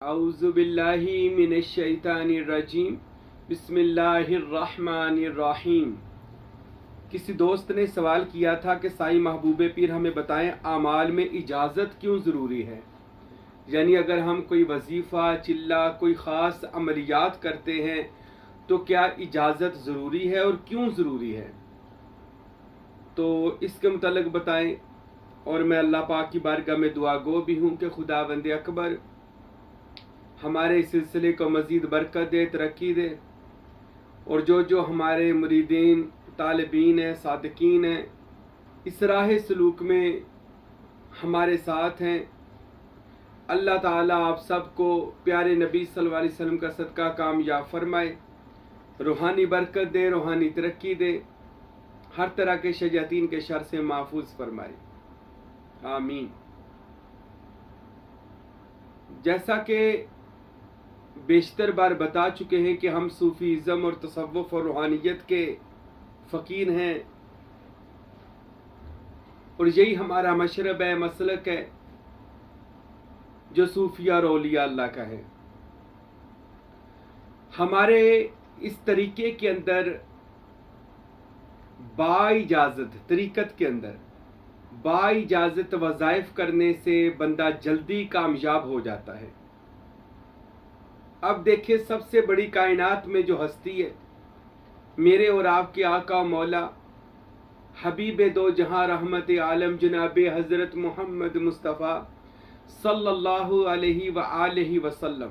औज़ुबिल्लाहि मिनश्शैतानिर्रजीम बिस्मिल्लाहिर्रहमानिर्रहीम। किसी दोस्त ने सवाल किया था कि साईं महबूब पीर हमें बताएं आमाल में इजाज़त क्यों ज़रूरी है। यानी अगर हम कोई वजीफ़ा चिल्ला कोई ख़ास अमलियात करते हैं तो क्या इजाज़त ज़रूरी है और क्यों ज़रूरी है, तो इसके मुतालिक बताएं। और मैं अल्लाह पाक की बारगाह में दुआ गो भी हूँ कि खुदावंद अकबर हमारे इस सिलसिले को मज़ीद बरकत दे, तरक्की दे, और जो हमारे मुरीदीन तालिबीन हैं, सादिकीन हैं, इस राह सलूक में हमारे साथ हैं, अल्लाह ताला आप सबको प्यारे नबी सल्लल्लाहु अलैहि वसल्लम का सदका कामयाब फरमाए, रूहानी बरकत दे, रूहानी तरक्की दे, हर तरह के शैतान के शर से महफूज फरमाए, आमीन। जैसा कि बेशतर बार बता चुके हैं कि हम सूफीज़म और तसव्वुफ़ और रूहानियत के फ़कीर हैं, और यही हमारा मशरब है, मसलक है जो सूफिया और औलिया अल्लाह का है। हमारे इस तरीके के अंदर बाइजाज़त, तरीक़त के अंदर बाइजाज़त वज़ाइफ करने से बंदा जल्दी कामयाब हो जाता है। अब देखिए, सबसे बड़ी कायनात में जो हस्ती है, मेरे और आपके आका मौला हबीब दो जहां रहमत आलम जनाब हज़रत मोहम्मद मुस्तफ़ा सल्लल्लाहु अलैहि व आलिहि वसल्लम,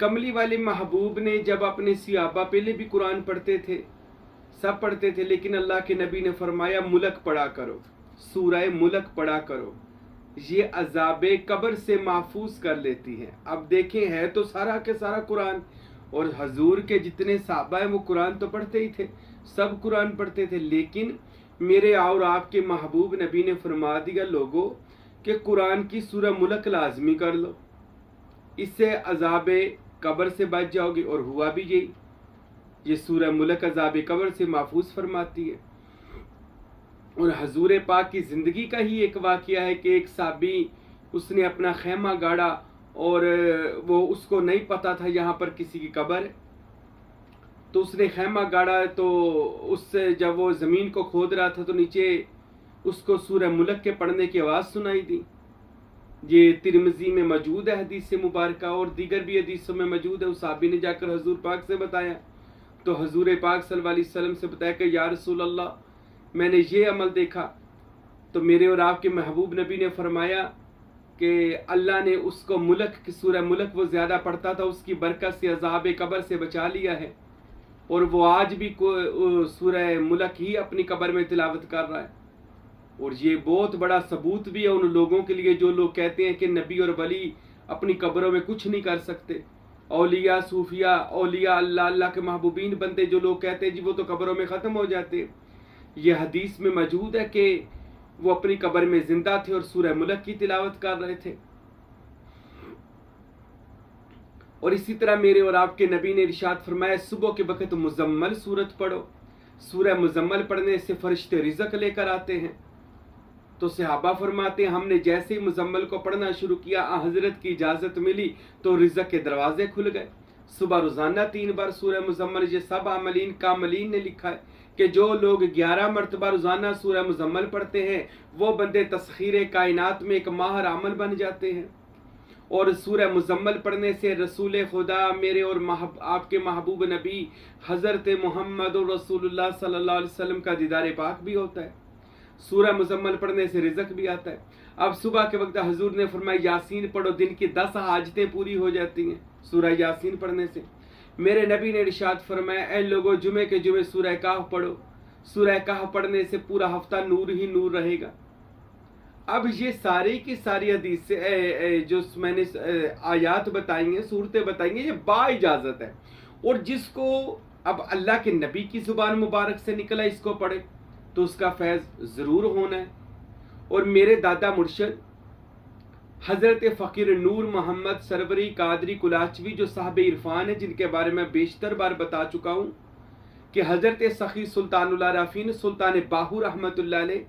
कमली वाले महबूब ने जब अपने सियाबा, पहले भी कुरान पढ़ते थे, सब पढ़ते थे, लेकिन अल्लाह के नबी ने फरमाया मुल्क पढ़ा करो, सूरह मुल्क पढ़ा करो, ये अज़ाबे कब्र से महफूज कर लेती है। अब देखें, है तो सारा के सारा कुरान, और हजूर के जितने साहबा हैं वो कुरान तो पढ़ते ही थे, सब कुरान पढ़ते थे, लेकिन मेरे और आपके महबूब नबी ने फरमा दिया लोगों कि कुरान की सूरह मुल्क लाजमी कर लो, इससे अज़ाबे कब्र से बच जाओगे। और हुआ भी यही, ये सूरह मुल्क अज़ाबे कब्र से महफूज फरमाती है। और हजूर पाक की ज़िंदगी का ही एक वाक़या है कि एक साहबी, उसने अपना खैमा गाड़ा और वो उसको नहीं पता था यहाँ पर किसी की कब्र है, तो उसने खैमा गाड़ा, तो उससे जब वो ज़मीन को खोद रहा था तो नीचे उसको सूरह मुल्क के पढ़ने की आवाज़ सुनाई दी। ये तिरमिज़ी में मौजूद है हदीस मुबारक, और दीगर भी हदीसों में मौजूद है। उस साहबी ने जाकर हजूर पाक से बताया, तो हजूर पाक सल्लल्लाहु अलैहि वसल्लम से बताया कि या रसूल अल्लाह, मैंने ये अमल देखा। तो मेरे और आपके महबूब नबी ने फरमाया कि अल्लाह ने उसको मुल्क की सूरह मुल्क वो ज़्यादा पढ़ता था, उसकी बरकत से अज़ाब कब्र से बचा लिया है, और वो आज भी सूरह मुल्क ही अपनी कब्र में तिलावत कर रहा है। और ये बहुत बड़ा सबूत भी है उन लोगों के लिए जो लोग कहते हैं कि नबी और वली अपनी कब्रों में कुछ नहीं कर सकते। औलिया सूफिया, औलिया अल्लाह, अल्लाह के महबूबीन बंदे, जो लोग कहते हैं जी वो तो कब्रों में ख़त्म हो जाते हैं, ये हदीस में मौजूद है कि वो अपनी कब्र में जिंदा थे और सूरह मुल्क की तिलावत कर रहे थे। और इसी तरह मेरे और आपके नबी ने इरशाद फरमाया, सुबह के वक्त मुजम्मल सूरत पढ़ो, सूरह मुजम्मल पढ़ने से फरिश्ते रिज़्क़ लेकर आते हैं। तो सहाबा फरमाते हैं, हमने जैसे ही मुजम्मल को पढ़ना शुरू किया, हजरत की इजाज़त मिली तो रिज़्क़ के दरवाजे खुल गए। सुबह रोज़ाना 3 बार सूरह मुजम्मल, ये सब आमलीन कामलीन ने लिखा है कि जो लोग 11 मरतबा रोज़ाना सूरह मुजम्मल पढ़ते हैं वो बंदे तस्खीर कायनात में एक माहिर आमल बन जाते हैं। और सूरह मुजम्मल पढ़ने से रसूल खुदा, मेरे और आपके महबूब नबी हज़रत मोहम्मद रसूलुल्लाह सल्लल्लाहु अलैहि वसल्लम का दीदार पाक भी होता है। सूरह मुजम्मल पढ़ने से रिज़्क़ भी आता है। अब सुबह के वक्त हजूर ने फरमाया यासीन पढ़ो, दिन की 10 हाजतें पूरी हो जाती हैं सूरह यासीन पढ़ने से। मेरे नबी ने इरशाद फरमाया, ऐ लोगों, जुमे के जुमे सूरह कहफ पढ़ो, सूरह कहफ पढ़ने से पूरा हफ्ता नूर ही नूर रहेगा। अब ये सारी की सारी हदीस से जो मैंने आयात बताई हैं, सूरतें बताई हैं, ये बाइजाज़त है। और जिसको अब अल्लाह के नबी की ज़ुबान मुबारक से निकला इसको पढ़े तो उसका फैज़ ज़रूर होना है। और मेरे दादा मुर्शद हज़रत फ़कीर नूर मोहम्मद सरवरी कादरी कुलाचवी, जो साहब इरफान है, जिनके बारे में बेशतर बार बता चुका हूँ कि हज़रत सखी सुल्तानुल आरफ़ीन सुल्तान बाहू रहमतुल्लाह अलैह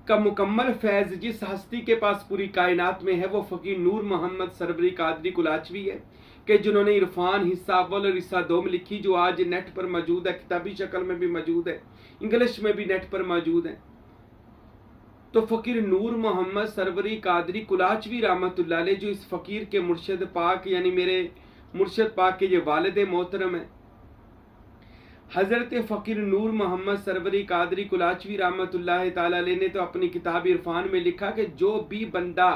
का मुकम्मल फैज़ जिस हस्ती के पास पूरी कायनात में है वो फ़कीर नूर मोहम्मद सरवरी कादरी कुलाचवी है, कि जिन्होंने इरफान हिस्सा अव्वल और हिस्सा दो में लिखी, जो आज नेट पर मौजूद है, किताबी शक्ल में भी मौजूद है, इंग्लिश में भी नेट पर मौजूद है। तो फ़कीर नूर मोहम्मद सरवरी कादरी कुलाचवी रहमतुल्लाह अलैह, जो इस फ़कीर के मुर्शिद पाक यानी मेरे मुर्शिद पाक के ये वालिद मोहतरम है, हज़रत फ़कीर नूर मोहम्मद सरवरी कादरी कुलाचवी रहमतुल्लाह ताला अलैह ने तो अपनी किताब इरफान में लिखा कि जो भी बंदा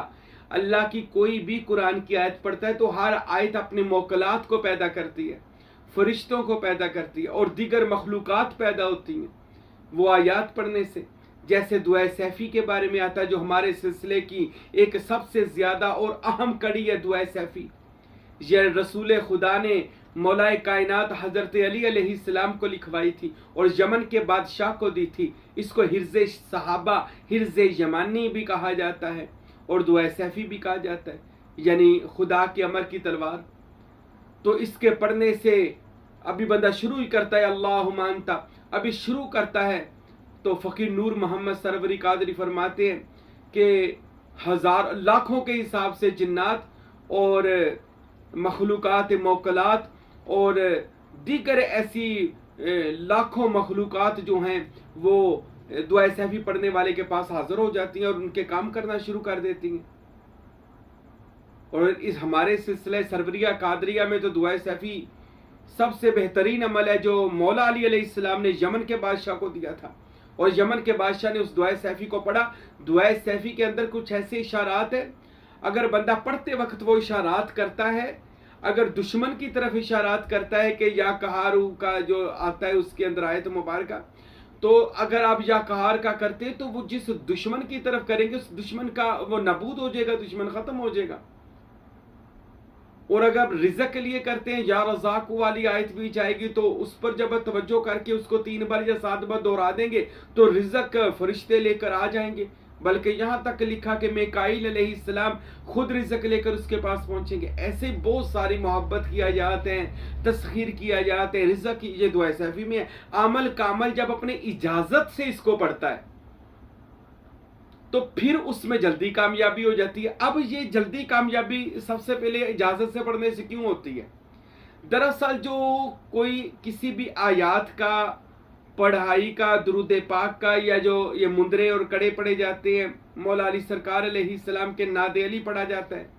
अल्लाह की कोई भी कुरान की आयत पढ़ता है तो हर आयत अपने मौकलात को पैदा करती है, फरिश्तों को पैदा करती है और दीगर मखलूक़ात पैदा होती हैं वो आयात पढ़ने से। जैसे दुआ सैफ़ी के बारे में आता है, जो हमारे सिलसिले की एक सबसे ज़्यादा और अहम कड़ी है दुआ सैफ़ी। यह रसूल खुदा ने मौलाए कायनात हज़रत अली अलैहिस्सलाम को लिखवाई थी और यमन के बादशाह को दी थी। इसको हिर्ज़ सहाबा, हिर्ज़ यमानी भी कहा जाता है और दुआ सैफ़ी भी कहा जाता है, यानी खुदा के अमर की तलवार। तो इसके पढ़ने से अभी बंदा शुरू ही करता है अल्लाहुम्मा अंता, अभी शुरू करता है तो फ़कीर नूर मोहम्मद सरवरी कादरी फरमाते हैं कि हज़ार लाखों के हिसाब से जिन्नात और मखलूक़ात मौकलात और दीगर ऐसी लाखों मखलूक़ात जो हैं वो दुआ सैफ़ी पढ़ने वाले के पास हाज़िर हो जाती हैं और उनके काम करना शुरू कर देती हैं। और इस हमारे सिलसिले सरवरिया कादरिया में तो दुआ सैफ़ी सबसे बेहतरीन अमल है जो मौला अली अलैहिस्सलाम ने यमन के बादशाह को दिया था और यमन के बादशाह ने उस दुआ सैफ़ी को पढ़ा। दुआ सैफ़ी के अंदर कुछ ऐसे इशारात है, अगर बंदा पढ़ते वक्त वो इशारात करता है, अगर दुश्मन की तरफ इशारात करता है कि या कहारू का जो आता है उसके अंदर आयत मुबारक, तो अगर आप या कहार का करते तो वो जिस दुश्मन की तरफ करेंगे उस दुश्मन का वो नबूद हो जाएगा, दुश्मन खत्म हो जाएगा। और अगर रिज़्क़ के लिए करते हैं या रज़ाक वाली आयत भी जाएगी तो उस पर जब तवज्जो करके उसको 3 बार या 7 बार दोहरा देंगे तो रिज़्क़ फरिश्ते लेकर आ जाएंगे। बल्कि यहाँ तक लिखा कि मिकाईल अलैहिस्सलाम खुद रिज़्क़ लेकर उसके पास पहुंचेंगे। ऐसे बहुत सारी मोहब्बत किया जाते हैं, तस्खीर किया जाते हैं रिज़्क़ की। ये दुआ सैफ़ी में है। आमल कामल जब अपने इजाज़त से इसको पढ़ता है तो फिर उसमें जल्दी कामयाबी हो जाती है। अब ये जल्दी कामयाबी सबसे पहले इजाज़त से पढ़ने से क्यों होती है? दरअसल जो कोई किसी भी आयात का पढ़ाई का, दुरूद पाक का, या जो ये मुंदरे और कड़े पढ़े जाते हैं, मौला अली सरकार अलैहिस्सलाम के नादे अली पढ़ा जाता है,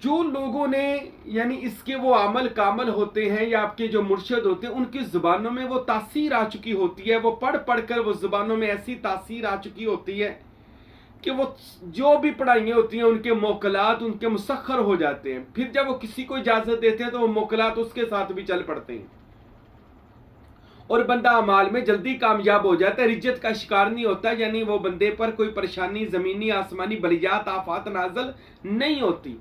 जो लोगों ने यानी इसके वो अमल कामल होते हैं या आपके जो मुर्शिद होते हैं उनकी ज़ुबानों में वो तासीर आ चुकी होती है, वो पढ़ पढ़ कर वो ज़ुबानों में ऐसी तासीर आ चुकी होती है कि वो जो भी पढ़ाइयाँ होती हैं उनके मौकलात उनके मुसख्खर हो जाते हैं। फिर जब वो किसी को इजाज़त देते हैं तो वो मौकलात उसके साथ भी चल पड़ते हैं और बंदा अमाल में जल्दी कामयाब हो जाता है, रिज्जत का शिकार नहीं होता, यानी वो बंदे पर कोई परेशानी ज़मीनी आसमानी बलियात आफात नाज़िल नहीं होती।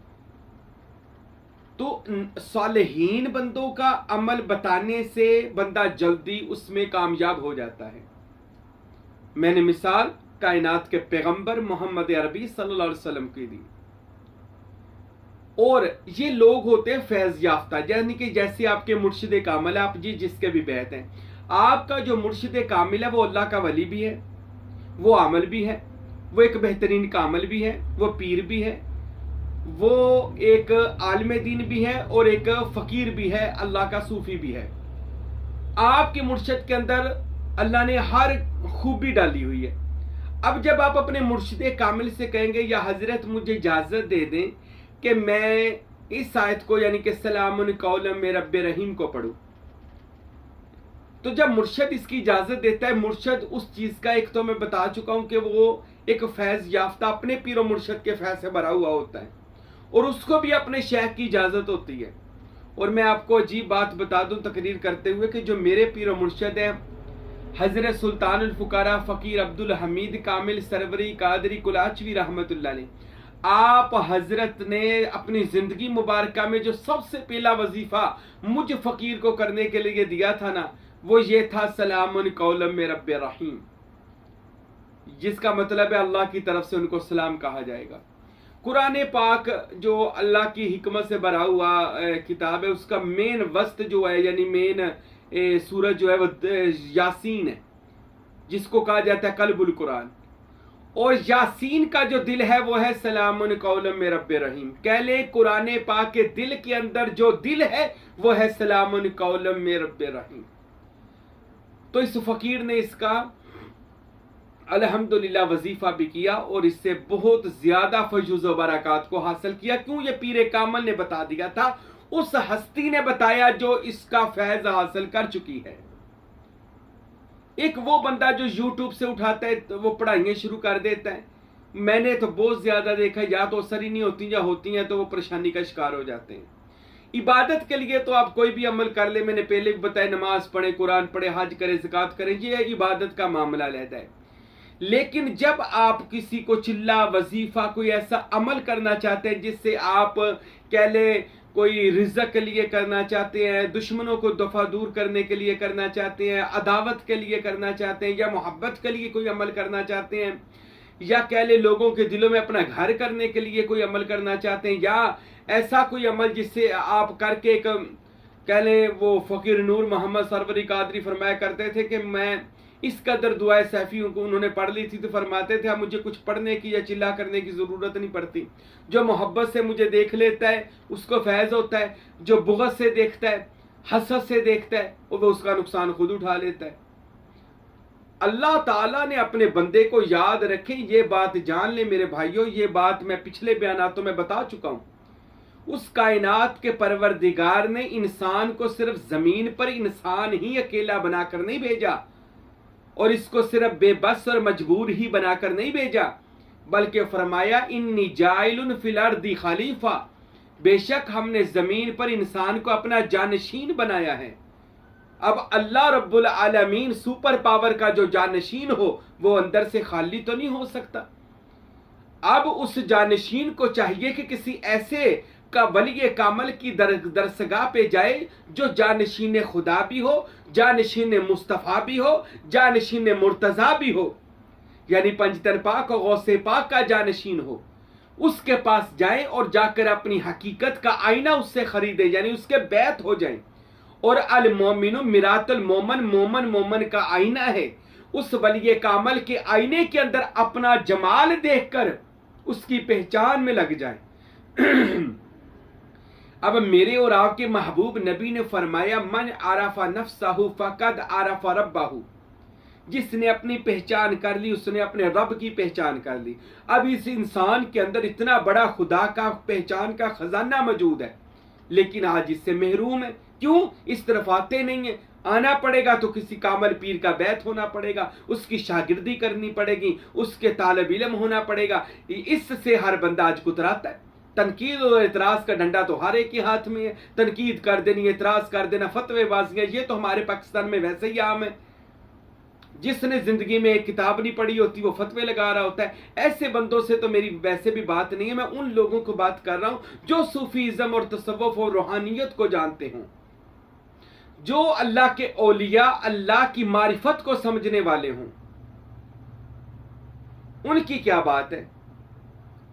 तो सालेहीन बंदों का अमल बताने से बंदा जल्दी उसमें कामयाब हो जाता है। मैंने मिसाल कायनात के पैगंबर मोहम्मद अरबी सल्लल्लाहु अलैहि वसल्लम की दी। और ये लोग होते हैं फैज़ याफ्ता, यानी कि जैसे आपके मुर्शिद कामिल, आप जी जिसके भी बैत हैं, आपका जो मुर्शिद कामिल है वो अल्लाह का वली भी है, वो आमल भी है, वो एक बेहतरीन कामिल भी है, वो पीर भी है, वो एक आलिम दीन भी है और एक फ़कीर भी है, अल्लाह का सूफ़ी भी है। आपके मुर्शिद के अंदर अल्लाह ने हर खूबी डाली हुई है। अब जब आप अपने मुर्शिद कामिल से कहेंगे या हज़रत मुझे इजाज़त दे दें कि मैं इस आयत को यानी कि सलामुन कौलन मिर रब्बिर रहीम को पढ़ूं, तो जब मुर्शिद इसकी इजाज़त देता है, मुर्शिद उस चीज़ का एक तो मैं बता चुका हूं कि वो एक फैज़ याफ्ता अपने पीर मुर्शिद के फैज़ से भरा हुआ होता है और उसको भी अपने शेख की इजाज़त होती है। और मैं आपको अजीब बात बता दूं तकरीर करते हुए कि जो मेरे पीर मुर्शिद हैं हज़रत सुल्तानुल फ़ुक़रा फ़कीर अब्दुल हमीद कामिल सरवरी कादरी कुलाचवी रहमतुल्लाह अलैह, आप हज़रत ने अपनी ज़िंदगी मुबारक में जो सबसे पहला वजीफ़ा मुझ फ़कीर को करने के लिए दिया था ना, वो ये था सलामुन कौलन मिर रब्बिर रहीम, जिसका मतलब है अल्लाह की तरफ से उनको सलाम कहा जाएगा। कुरान पाक जो अल्लाह की हिकमत से भरा हुआ किताब है, उसका मेन वस्त जो है यानी मेन सूरज जो है वो यासीन है, जिसको कहा जाता है कल्बुल कुरान। और यासीन का जो दिल है वो है सलामुन कौलम मिर रब्बिर रहीम। कह ले कुरान पाक के दिल के अंदर जो दिल है वो है सलामुन कौलम मिर रब्बिर रहीम। तो इस फकीर ने इसका अल्हम्दुलिल्लाह वजीफा भी किया और इससे बहुत ज्यादा फैज़ व बरक़ात को हासिल किया। क्यों? ये पीरे कामल ने बता दिया था, उस हस्ती ने बताया जो इसका फैज हासिल कर चुकी है। एक वो बंदा जो यूट्यूब से उठाता है तो वो पढ़ाइयाँ शुरू कर देता है। मैंने तो बहुत ज्यादा देखा, या तो असर ही नहीं होती या होती हैं तो वो परेशानी का शिकार हो जाते हैं। इबादत के लिए तो आप कोई भी अमल कर ले, मैंने पहले भी बताया, नमाज पढ़े, कुरान पढ़े, हज करे, ज़कात करें, ये इबादत का मामला रहता है। लेकिन जब आप किसी को चिल्ला वजीफा कोई ऐसा अमल करना चाहते हैं जिससे आप कह ले कोई रिज़्क़ के लिए करना चाहते हैं, दुश्मनों को दफा दूर करने के लिए करना चाहते हैं, अदावत के लिए करना चाहते हैं, या मोहब्बत के लिए कोई अमल करना चाहते हैं, या कह ले लोगों के दिलों में अपना घर करने के लिए कोई अमल करना चाहते हैं, या ऐसा कोई अमल जिससे आप करके एक कह ले, वो फ़कीर नूर मोहम्मद सरवरी कादरी फरमाया करते थे कि मैं इस कदर दुआए सैफ़ी को उन्होंने पढ़ ली थी तो फरमाते थे अब मुझे कुछ पढ़ने की या चिल्ला करने की ज़रूरत नहीं पड़ती। जो मोहब्बत से मुझे देख लेता है उसको फैज़ होता है, जो बुग़्ज़ से देखता है, हसद से देखता है, वो उसका नुकसान खुद उठा लेता है। अल्लाह ताला ने अपने बंदे को याद रखे, ये बात जान ले मेरे भाइयों, ये बात मैं पिछले बयानातों में बता चुका हूँ। उस कायनात के परवरदिगार ने इंसान को सिर्फ ज़मीन पर इंसान ही अकेला बनाकर नहीं भेजा, और इसको सिर्फ बेबस और मजबूर ही बनाकर नहीं भेजा, बल्कि फरमाया इन्नी जाइलुन फिल अर्दी खलीफा, बेशक हमने जमीन पर इंसान को अपना जानशीन बनाया है। अब अल्लाह रब्बुल आलमीन सुपर पावर का जो जानशीन हो वो अंदर से खाली तो नहीं हो सकता। अब उस जानशीन को चाहिए कि किसी ऐसे का वली कामल की दरसगाह पे जाए जो जानशीन खुदा भी हो, जानशीन मुस्तफ़ा भी हो, जानशीन मुर्तज़ा भी हो, यानी पंजतन पाक और गौसे पाक का जानशीन हो। उसके पास जाए और जाकर अपनी हकीकत का आईना उससे खरीदे, यानी उसके बैत हो जाए। और अल मोमिनु मिरातुल मोमन, मोमन मोमन का आईना है। उस वली कामल के आईने के अंदर अपना जमाल देखकर उसकी पहचान में लग जाए। अब मेरे और आपके महबूब नबी ने फरमाया मन आरफा नफ्सहु फकद आरफा रब्बहु, जिसने अपनी पहचान कर ली उसने अपने रब की पहचान कर ली। अब इस इंसान के अंदर इतना बड़ा खुदा का पहचान का खजाना मौजूद है, लेकिन आज इससे महरूम है। क्यों? इस तरफ आते नहीं है। आना पड़ेगा तो किसी कामल पीर का बैत होना पड़ेगा, उसकी शागिर्दी करनी पड़ेगी, उसके तालिब इल्म होना पड़ेगा। इससे हर बंदा आज कुतराता है। तनकीद और एतराज का डंडा तो हर एक के हाथ में है। तनकीद कर देनी, एतराज कर देना, फतवेबाजियां, ये तो हमारे पाकिस्तान में वैसे ही आम है। जिसने जिंदगी में एक किताब नहीं पढ़ी होती वो फतवे लगा रहा होता है। ऐसे बंदों से तो मेरी वैसे भी बात नहीं है। मैं उन लोगों को बात कर रहा हूं जो सूफीज़म और तसव्वुफ और रूहानियत को जानते हों, जो अल्लाह के औलिया, अल्लाह की मारिफत को समझने वाले हों। उनकी क्या बात है।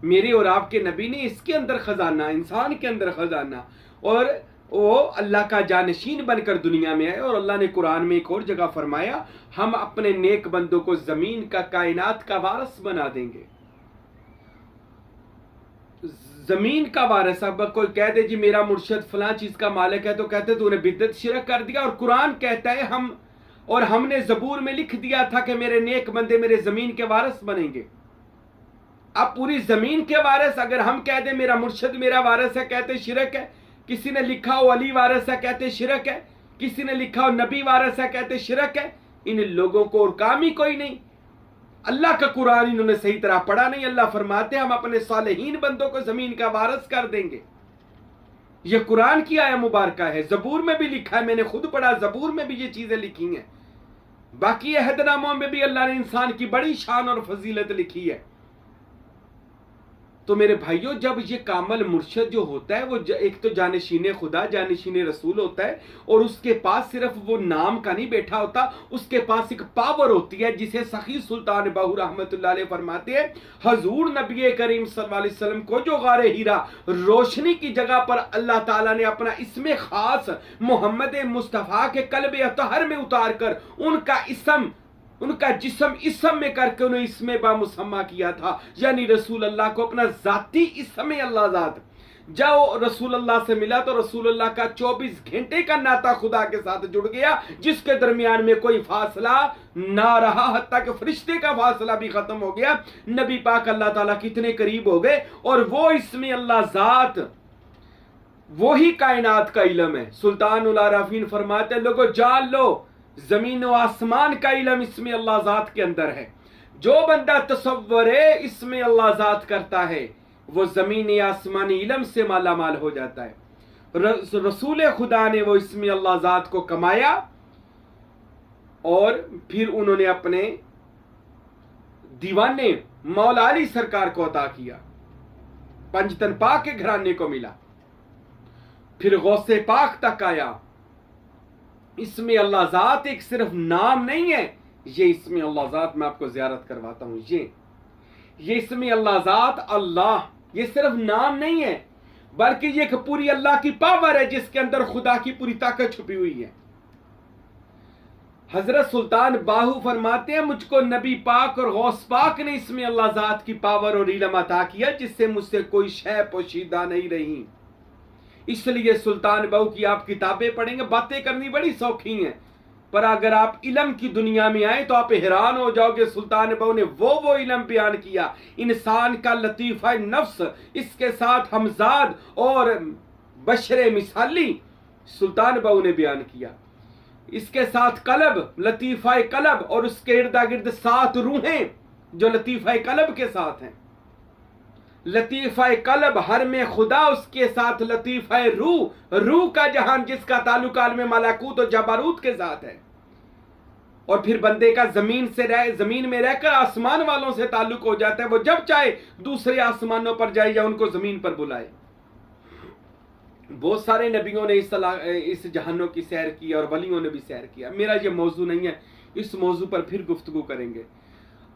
मेरे और आपके नबी ने इसके अंदर खजाना, इंसान के अंदर खजाना, और वो अल्लाह का जानशीन बनकर दुनिया में आए। और अल्लाह ने कुरान में एक और जगह फरमाया हम अपने नेक बंदों को जमीन का, कायनात का वारिस बना देंगे। जमीन का वारिस। अब कोई कह दे जी मेरा मुर्शद फलां चीज का मालिक है, तो कहते तूने बिद्दत शिरक कर दिया। और कुरान कहता है हमने जबूर में लिख दिया था कि मेरे नेक बंदे मेरे जमीन के वारिस बनेंगे। अब पूरी जमीन के वारिस अगर हम कह दे मेरा मुर्शद मेरा वारिस है, कहते शिरक है। किसी ने लिखा हो अली वारिस है, कहते शिरक है। किसी ने लिखा हो नबी वारिस है, कहते शिरक है। इन लोगों को और काम ही कोई नहीं। अल्लाह का कुरान इन्होंने सही तरह पढ़ा नहीं। अल्लाह फरमाते हम अपने सालेहीन बंदों को जमीन का वारिस कर देंगे। यह कुरान की आया मुबारक है। जबूर में भी लिखा है, मैंने खुद पढ़ा, जबूर में भी ये चीजें लिखी हैं। बाकी अहदनामों में भी अल्लाह ने इंसान की बड़ी शान और फजीलत लिखी है। तो मेरे भाइयों, जब ये कामल मुर्शद जो होता है वो एक तो जानशीन खुदा, जानशीन रसूल होता है, और उसके पास सिर्फ वो नाम का नहीं बैठा होता, उसके पास एक पावर होती है जिसे सखी सुल्तान बाहू रहमतुल्लाह अलैह फरमाते हैं हजूर नबी करीम सल्लल्लाहु अलैहि वसल्लम को जो गारे हीरा रोशनी की जगह पर अल्लाह ताला ने अपना इसमें खास मोहम्मद मुस्तफ़ा के कल्बे अतहर में उतार कर उनका इसम उनका जिस्म इसम में करके उन्हें इसमें बामुसम्मा किया था, यानी रसूल अल्लाह को अपना जाती इसमें अल्लाह ज़ात। जब रसूल अल्लाह से मिला तो रसूल अल्लाह का 24 घंटे का नाता खुदा के साथ जुड़ गया, जिसके दरमियान में कोई फासला ना रहा, हत्ता कि फरिश्ते का फासला भी खत्म हो गया। नबी पाक अल्लाह ताला कितने करीब हो गए, और वो इसमें अल्लाह ज़ात वो ही कायनात का इल्म है। सुल्तान उल आराफीन फरमाते, लोगों जान लो, जमीन व आसमान का इल्म इसमें अल्लाह ज़ात के अंदर है। जो बंदा तसव्वुर इसमें अल्लाह ज़ात करता है, वो जमीनी आसमानी इल्म से माला माल हो जाता है। रसूल खुदा ने वो इसमें अल्लाह ज़ात को कमाया, और फिर उन्होंने अपने दीवाने मौला अली सरकार को अता किया। पंजतन पाक के घराने को मिला, फिर गौसे पाक तक आया। इसमें अल्लाह ज़ात एक सिर्फ नाम नहीं है, ये इसमें अल्लाह ज़ात, मैं आपको ज़ियारत करवाता हूं, ये इसमें अल्लाह ज़ात, अल्लाह, ये सिर्फ नाम नहीं है, बल्कि ये एक पूरी अल्लाह की पावर है, जिसके अंदर खुदा की पूरी ताकत छुपी हुई है। हजरत सुल्तान बाहू फरमाते हैं, मुझको नबी पाक और गौस पाक ने इसमें अल्लाह ज़ात की पावर और इल्म अता किया, जिससे मुझसे कोई शय पोशीदा नहीं रही। इसलिए सुल्तान बाहू की आप किताबें पढ़ेंगे, बातें करनी बड़ी सौखी हैं, पर अगर आप इल्म की दुनिया में आए तो आप हैरान हो जाओगे। सुल्तान बाहू ने वो इल्म बयान किया, इंसान का लतीफ़ा नफ्स, इसके साथ हमजाद और बशरे मिसाली सुल्तान बाहू ने बयान किया। इसके साथ कलब, लतीफ़ा कलब, और उसके इर्दा गिर्द 7 रूहें जो लतीफ़ा कलब के साथ हैं। लतीफ़ा कलब हर में खुदा, उसके साथ लतीफ़ा रूह का जहान, जिसका ताल्लुक आलम मलाकूत और जबारूत के साथ है। और फिर बंदे का जमीन में रहकर आसमान वालों से ताल्लुक हो जाता है, वो जब चाहे दूसरे आसमानों पर जाए या उनको जमीन पर बुलाए। बहुत सारे नबियों ने इस जहानों की सैर की और वलियों ने भी सैर किया। मेरा ये मौजू नहीं है, इस मौजू पर फिर गुफ्तगू करेंगे।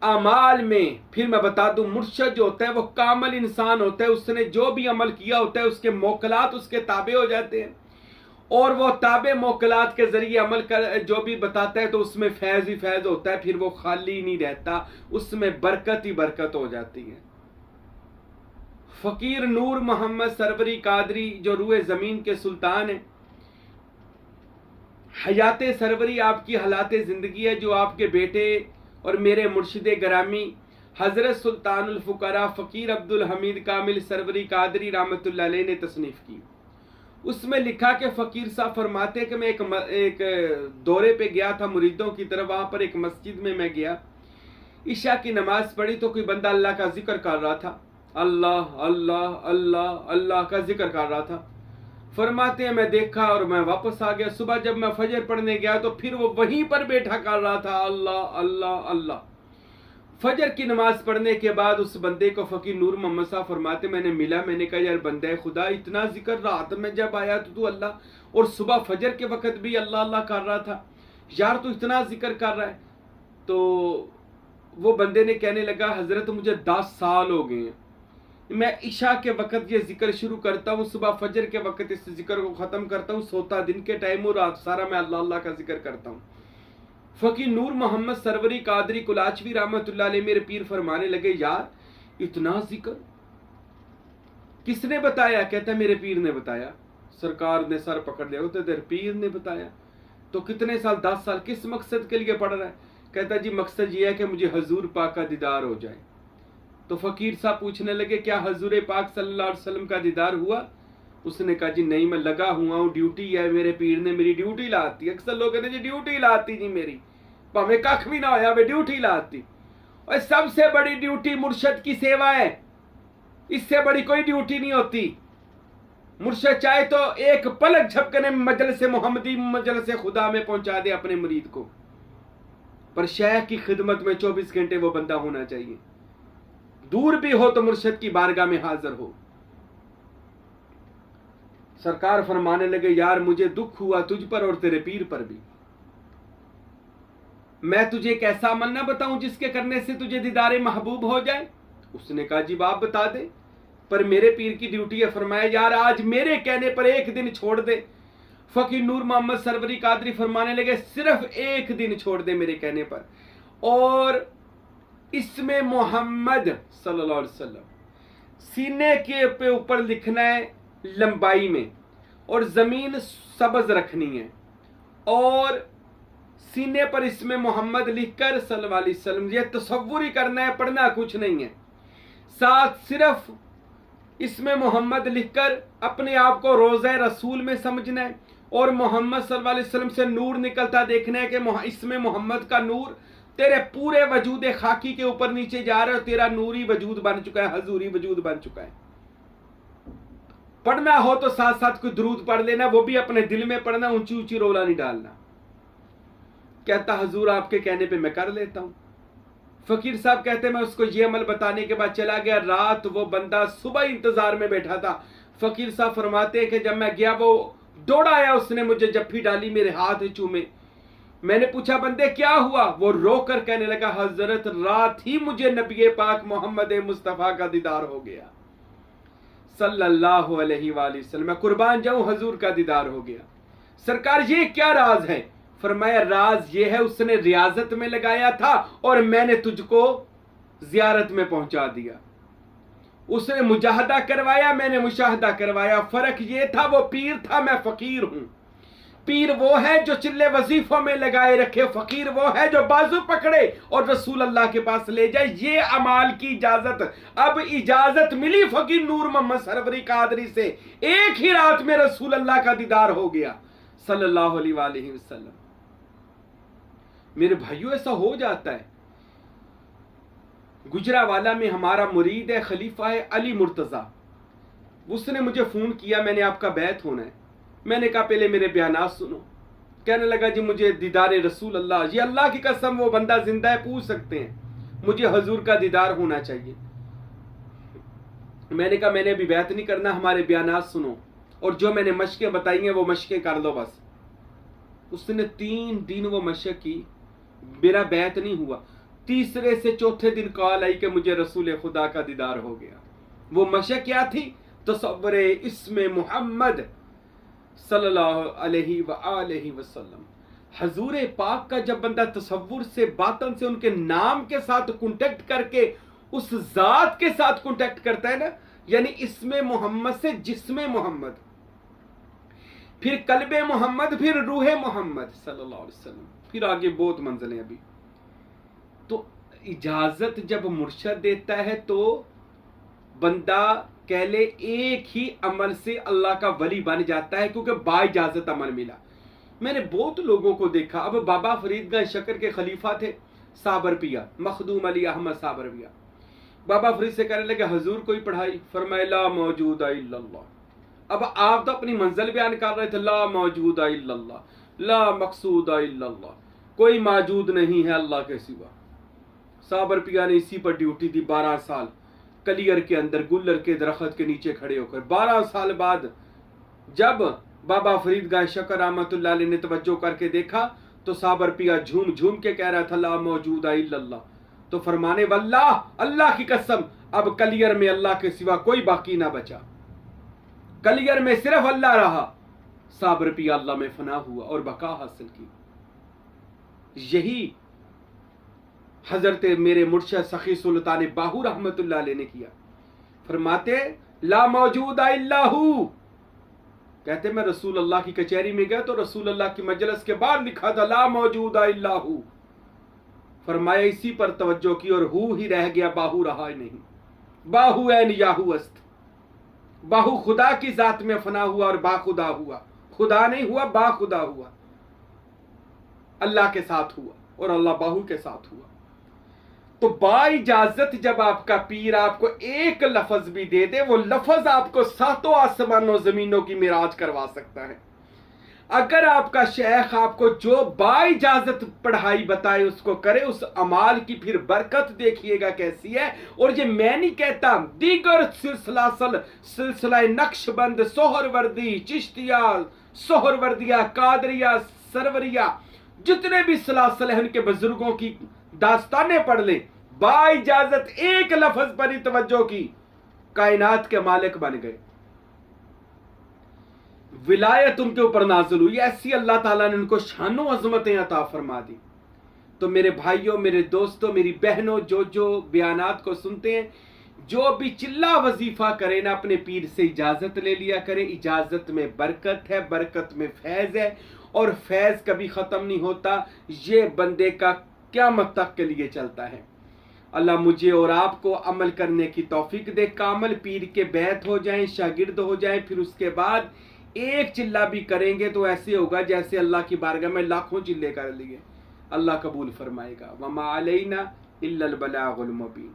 अमाल में फिर मैं बता दूं, मुर्शद जो होता है वो कामल इंसान होता है, उसने जो भी अमल किया होता है उसके मोकलात उसके ताबे हो जाते हैं, और वो ताबे मोकलात के जरिए अमल कर जो भी बताता है तो उसमें फैज़ ही फैज़ होता है, फिर वो खाली नहीं रहता, उसमें बरकत ही बरकत हो जाती है। फ़कीर नूर मोहम्मद सरवरी कादरी जो रूए ज़मीन के सुल्तान हैं, हयात सरवरी आपकी हालात ज़िंदगी है, जो आपके बेटे और मेरे मुर्शिद गरामी हज़रत सुल्तानुल फ़ुक़रा फ़कीर अब्दुल हमीद कामिल सरवरी कादरी रहमतुल्लाह अलैह ने तसनीफ़ की। उसमें लिखा कि फ़कीर साहब फरमाते कि मैं एक दौरे पे गया था मुरीदों की तरफ। वहाँ पर एक मस्जिद में मैं गया, इशा की नमाज़ पढ़ी तो कोई बंदा अल्लाह का जिक्र कर रहा था, अल्लाह अल्लाह अल्लाह अल्लाह का जिक्र कर रहा था। फरमाते हैं मैं देखा और मैं वापस आ गया। सुबह जब मैं फजर पढ़ने गया तो फिर वो वहीं पर बैठा कर रहा था, अल्लाह अल्लाह अल्लाह। फजर की नमाज पढ़ने के बाद उस बंदे को फ़कीर नूर मोहम्मद साहब फरमाते मैंने मिला, मैंने कहा यार बंदे खुदा, इतना जिक्र रात में जब आया तो तू अल्लाह, और सुबह फजर के वक़्त भी अल्लाह अल्लाह कर रहा था, यार तू इतना जिक्र कर रहा है। तो वो बंदे ने कहने लगा, हज़रत मुझे 10 साल हो गए हैं, मैं इशा के वक़्त ये जिक्र शुरू करता हूँ, सुबह फजर के वक़्त इस जिक्र को ख़त्म करता हूँ, सोता दिन के टाइम और रात सारा मैं अल्लाह अल्लाह का जिक्र करता हूँ। फ़कीर नूर मोहम्मद सरवरी कादरी कुलाचवी रहमतुल्लाह अलैह मेरे पीर फरमाने लगे, यार इतना जिक्र किसने बताया? कहता मेरे पीर ने बताया। सरकार ने सर पकड़ लिया, तो तेरे पीर ने बताया? तो कितने साल? 10 साल। किस मकसद के लिए पढ़ रहा है? कहता जी मकसद ये है कि मुझे हजूर पाक का दीदार हो जाए। तो फ़कीर साहब पूछने लगे, क्या हजूर पाक सल्लल्लाहु अलैहि वसल्लम का दीदार हुआ? उसने कहा जी नहीं, मैं लगा हुआ हूँ, ड्यूटी है, मेरे पीर ने मेरी ड्यूटी लाती। अक्सर लोग कहते जी ड्यूटी लाती जी मेरी, भावे कख भी ना होया वे ड्यूटी लाती। और सबसे बड़ी ड्यूटी मुर्शद की सेवा है, इससे बड़ी कोई ड्यूटी नहीं होती। मुर्शद चाहे तो एक पलक झपकने में मजलिस मोहम्मदी, मजलिस खुदा में पहुंचा दे अपने मुरीद को, पर शेख की खिदमत में 24 घंटे वो बंदा होना चाहिए। दूर भी हो तो मुर्शद की बारगाह में हाजिर हो। सरकार फरमाने लगे, यार मुझे दुख हुआ तुझ पर और तेरे पीर पर भी। मैं तुझे एक ऐसा अमल ना बताऊं जिसके करने से तुझे दीदारे महबूब हो जाए? उसने कहा जी बाप बता दे, पर मेरे पीर की ड्यूटी है। फरमाया यार आज मेरे कहने पर एक दिन छोड़ दे। फ़कीर नूर मोहम्मद सरवरी कादरी फरमाने लगे, सिर्फ एक दिन छोड़ दे मेरे कहने पर, और इसमें मोहम्मद सल्लल्लाहु अलैहि वसल्लम सीने के ऊपर लिखना है लंबाई में, और ज़मीन सब्ज़ रखनी है, और सीने पर इसमें मोहम्मद लिखकर सल्लल्लाहु अलैहि वसल्लम, ये तसव्वुर ही करना है, पढ़ना कुछ नहीं है। साथ सिर्फ इसमें मोहम्मद लिखकर अपने आप को रोज़े रसूल में समझना है, और मोहम्मद सल्लल्लाहु अलैहि वसल्लम से नूर निकलता देखना है कि इसमें मोहम्मद का नूर तेरे पूरे वजूद खाकी के ऊपर नीचे जा रहा है, और तेरा नूरी वजूद बन चुका है, हजूरी वजूद बन चुका है। पढ़ना हो तो साथ साथ कोई दुरूद पढ़ लेना, वो भी अपने दिल में पढ़ना, ऊंची ऊंची रोला नहीं डालना। कहता हजूर आपके कहने पे मैं कर लेता हूं। फकीर साहब कहते मैं उसको ये अमल बताने के बाद चला गया। रात वो बंदा सुबह इंतजार में बैठा था। फकीर साहब फरमाते हैं कि जब मैं गया वो दौड़ा आया, उसने मुझे जफ्फी डाली, मेरे हाथ चूमे। मैंने पूछा बंदे क्या हुआ? वो रो कर कहने लगा हजरत रात ही मुझे नबी पाक मोहम्मद मुस्तफ़ा का दीदार हो गया सल्लल्लाहु अलैहि वसल्लम। मैं कुर्बान जाऊं, हजूर का दीदार हो गया। सरकार ये क्या राज है? फरमाया राज ये है उसने रियाजत में लगाया था और मैंने तुझको जियारत में पहुंचा दिया। उसने मुजाहदा करवाया, मैंने मुशाहदा करवाया। फर्क ये था वो पीर था, मैं फकीर हूं। पीर वो है जो चिल्ले वजीफों में लगाए रखे, फकीर वो है जो बाजू पकड़े और रसूल अल्लाह के पास ले जाए। ये अमाल की इजाजत, अब इजाजत मिली फकीर नूर मोहम्मद सरवरी कादरी से। एक ही रात में रसूल अल्लाह का दीदार हो गया सल्लल्लाहु अलैहि वसल्लम। मेरे भाइयों ऐसा हो जाता है। गुजरावाला में हमारा मुरीद है, खलीफा है अली मुर्तजा। उसने मुझे फोन किया, मैंने आपका बैत होना है। मैंने कहा पहले मेरे बयानात सुनो। कहने लगा जी मुझे दीदार रसूल अल्लाह, ये अल्लाह की कसम वो बंदा जिंदा है, पूछ सकते हैं, मुझे हजूर का दीदार होना चाहिए। मैंने कहा मैंने अभी बैत नहीं करना, हमारे बयानात सुनो और जो मैंने मशकें बताई हैं वो मशकें कर लो बस। उसने 3 दिन वो मशक की, मेरा बैत नहीं हुआ। तीसरे से चौथे दिन कॉल आई कि मुझे रसूल खुदा का दीदार हो गया। वो मशक क्या थी? तसव्वुर इस्मे मोहम्मद सल्लल्लाहु अलैहि वसल्लम। हजूर पाक का जब बंदा तसव्वुर से, बातन से, उनके नाम के साथ कांटेक्ट करके उस जात के साथ कांटेक्ट करता है ना, यानी इसमें मोहम्मद से जिस्मे मोहम्मद, फिर कल्बे मोहम्मद, फिर रूहे मोहम्मद सल्लल्लाहु अलैहि वसल्लम, फिर आगे बहुत मंजिलें अभी। तो इजाजत जब मुर्शद देता है तो बंदा कह ले एक ही अमल से अल्लाह का वली बन जाता है, क्योंकि बाइजाजत अमल मिला। मैंने बहुत लोगों को देखा। अब बाबा फरीदगंज शक्कर के खलीफा थे साबर पिया, मखदूम अली अहमद साबर पिया। बाबा फरीद से कहने लगे हजूर कोई पढ़ाई? फरमाया ला मौजूद इल्लल्लाह। अब आप तो अपनी मंजिल बयान कर रहे थे, ला मौजूद इल्लल्लाह, ला मकसूद इल्लल्लाह, कोई मौजूद नहीं है अल्लाह के सिवा। साबर पिया ने इसी पर ड्यूटी दी 12 साल, कलियर के अंदर गुल्लर के दरख्त के नीचे खड़े होकर। 12 साल बाद जब बाबा फरीदगंज शक्कर रहमतुल्लाह अलैह ने तवज्जो करके देखा तो साबर पिया झूम झूम के कह रहा था ला मौजूद इल्लल्लाह। तो फरमाने वल्लाह, अल्लाह की कसम, अब कलियर में अल्लाह के सिवा कोई बाकी ना बचा, कलियर में सिर्फ अल्लाह रहा। साबर पिया अल्लाह में फना हुआ और बका हासिल की। यही हजरत मेरे मुर्शद सखी सुल्तान बाहू रहमतुल्लाह अलैह ने किया। फरमाते ला मौजूद इल्लाहू। कहते मैं रसूल अल्लाह की कचहरी में गया तो रसूल अल्लाह की मजलिस के बाद लिखा था ला मौजूद इल्लाहू। फरमाया इसी पर तवज्जो की और हु ही रह गया, बाहू रहा ही नहीं। बाहू ऐन याहू अस्त, बाहू खुदा की जात में फना हुआ और बाखुदा हुआ। खुदा नहीं हुआ, बाखुदा हुआ, अल्लाह के साथ हुआ और अल्लाह बाहू के साथ हुआ। तो बाइजाजत जब आपका पीर आपको एक लफ्ज भी दे दे, वो लफ्ज आपको 7 आसमानों जमीनों की मिराज करवा सकता है। अगर आपका शेख आपको जो बाइजाजत पढ़ाई बताए उसको करे, उस अमाल की फिर बरकत देखिएगा कैसी है। और ये मैं नहीं कहता, दीगर सिलसिला नक्शबंद, सोहरवर्दी, चिश्तिया, सोहरवर्दिया, कादरिया, सरवरिया, जितने भी सलासल हैं उनके बुजुर्गों की दास्तानें पढ़ ले, बाइजाजत एक लफ्ज पर ही तवज्जो की, कायनात के मालिक बन गए। विलायत उनके ऊपर नाज़िल हुई, ऐसी अल्लाह ताला ने उनको शानो अजमतें अता फरमा दी। तो मेरे भाइयों, मेरे दोस्तों, मेरी बहनों, जो बयानात को सुनते हैं, जो भी चिल्ला वजीफा करें ना, अपने पीर से इजाज़त ले लिया करें। इजाज़त में बरकत है, बरकत में फैज़ है, और फैज़ कभी ख़त्म नहीं होता। ये बंदे का क़यामत तक के लिए चलता है। अल्लाह मुझे और आपको अमल करने की तौफीक दे। कामल पीर के बैत हो जाएं, शागिर्द हो जाएं, फिर उसके बाद एक चिल्ला भी करेंगे तो ऐसे होगा जैसे अल्लाह की बारगाह में लाखों चिल्ले कर लिए। अल्लाह कबूल फरमाएगा। वमा अलैना इल्लल बलागुल मुबीन।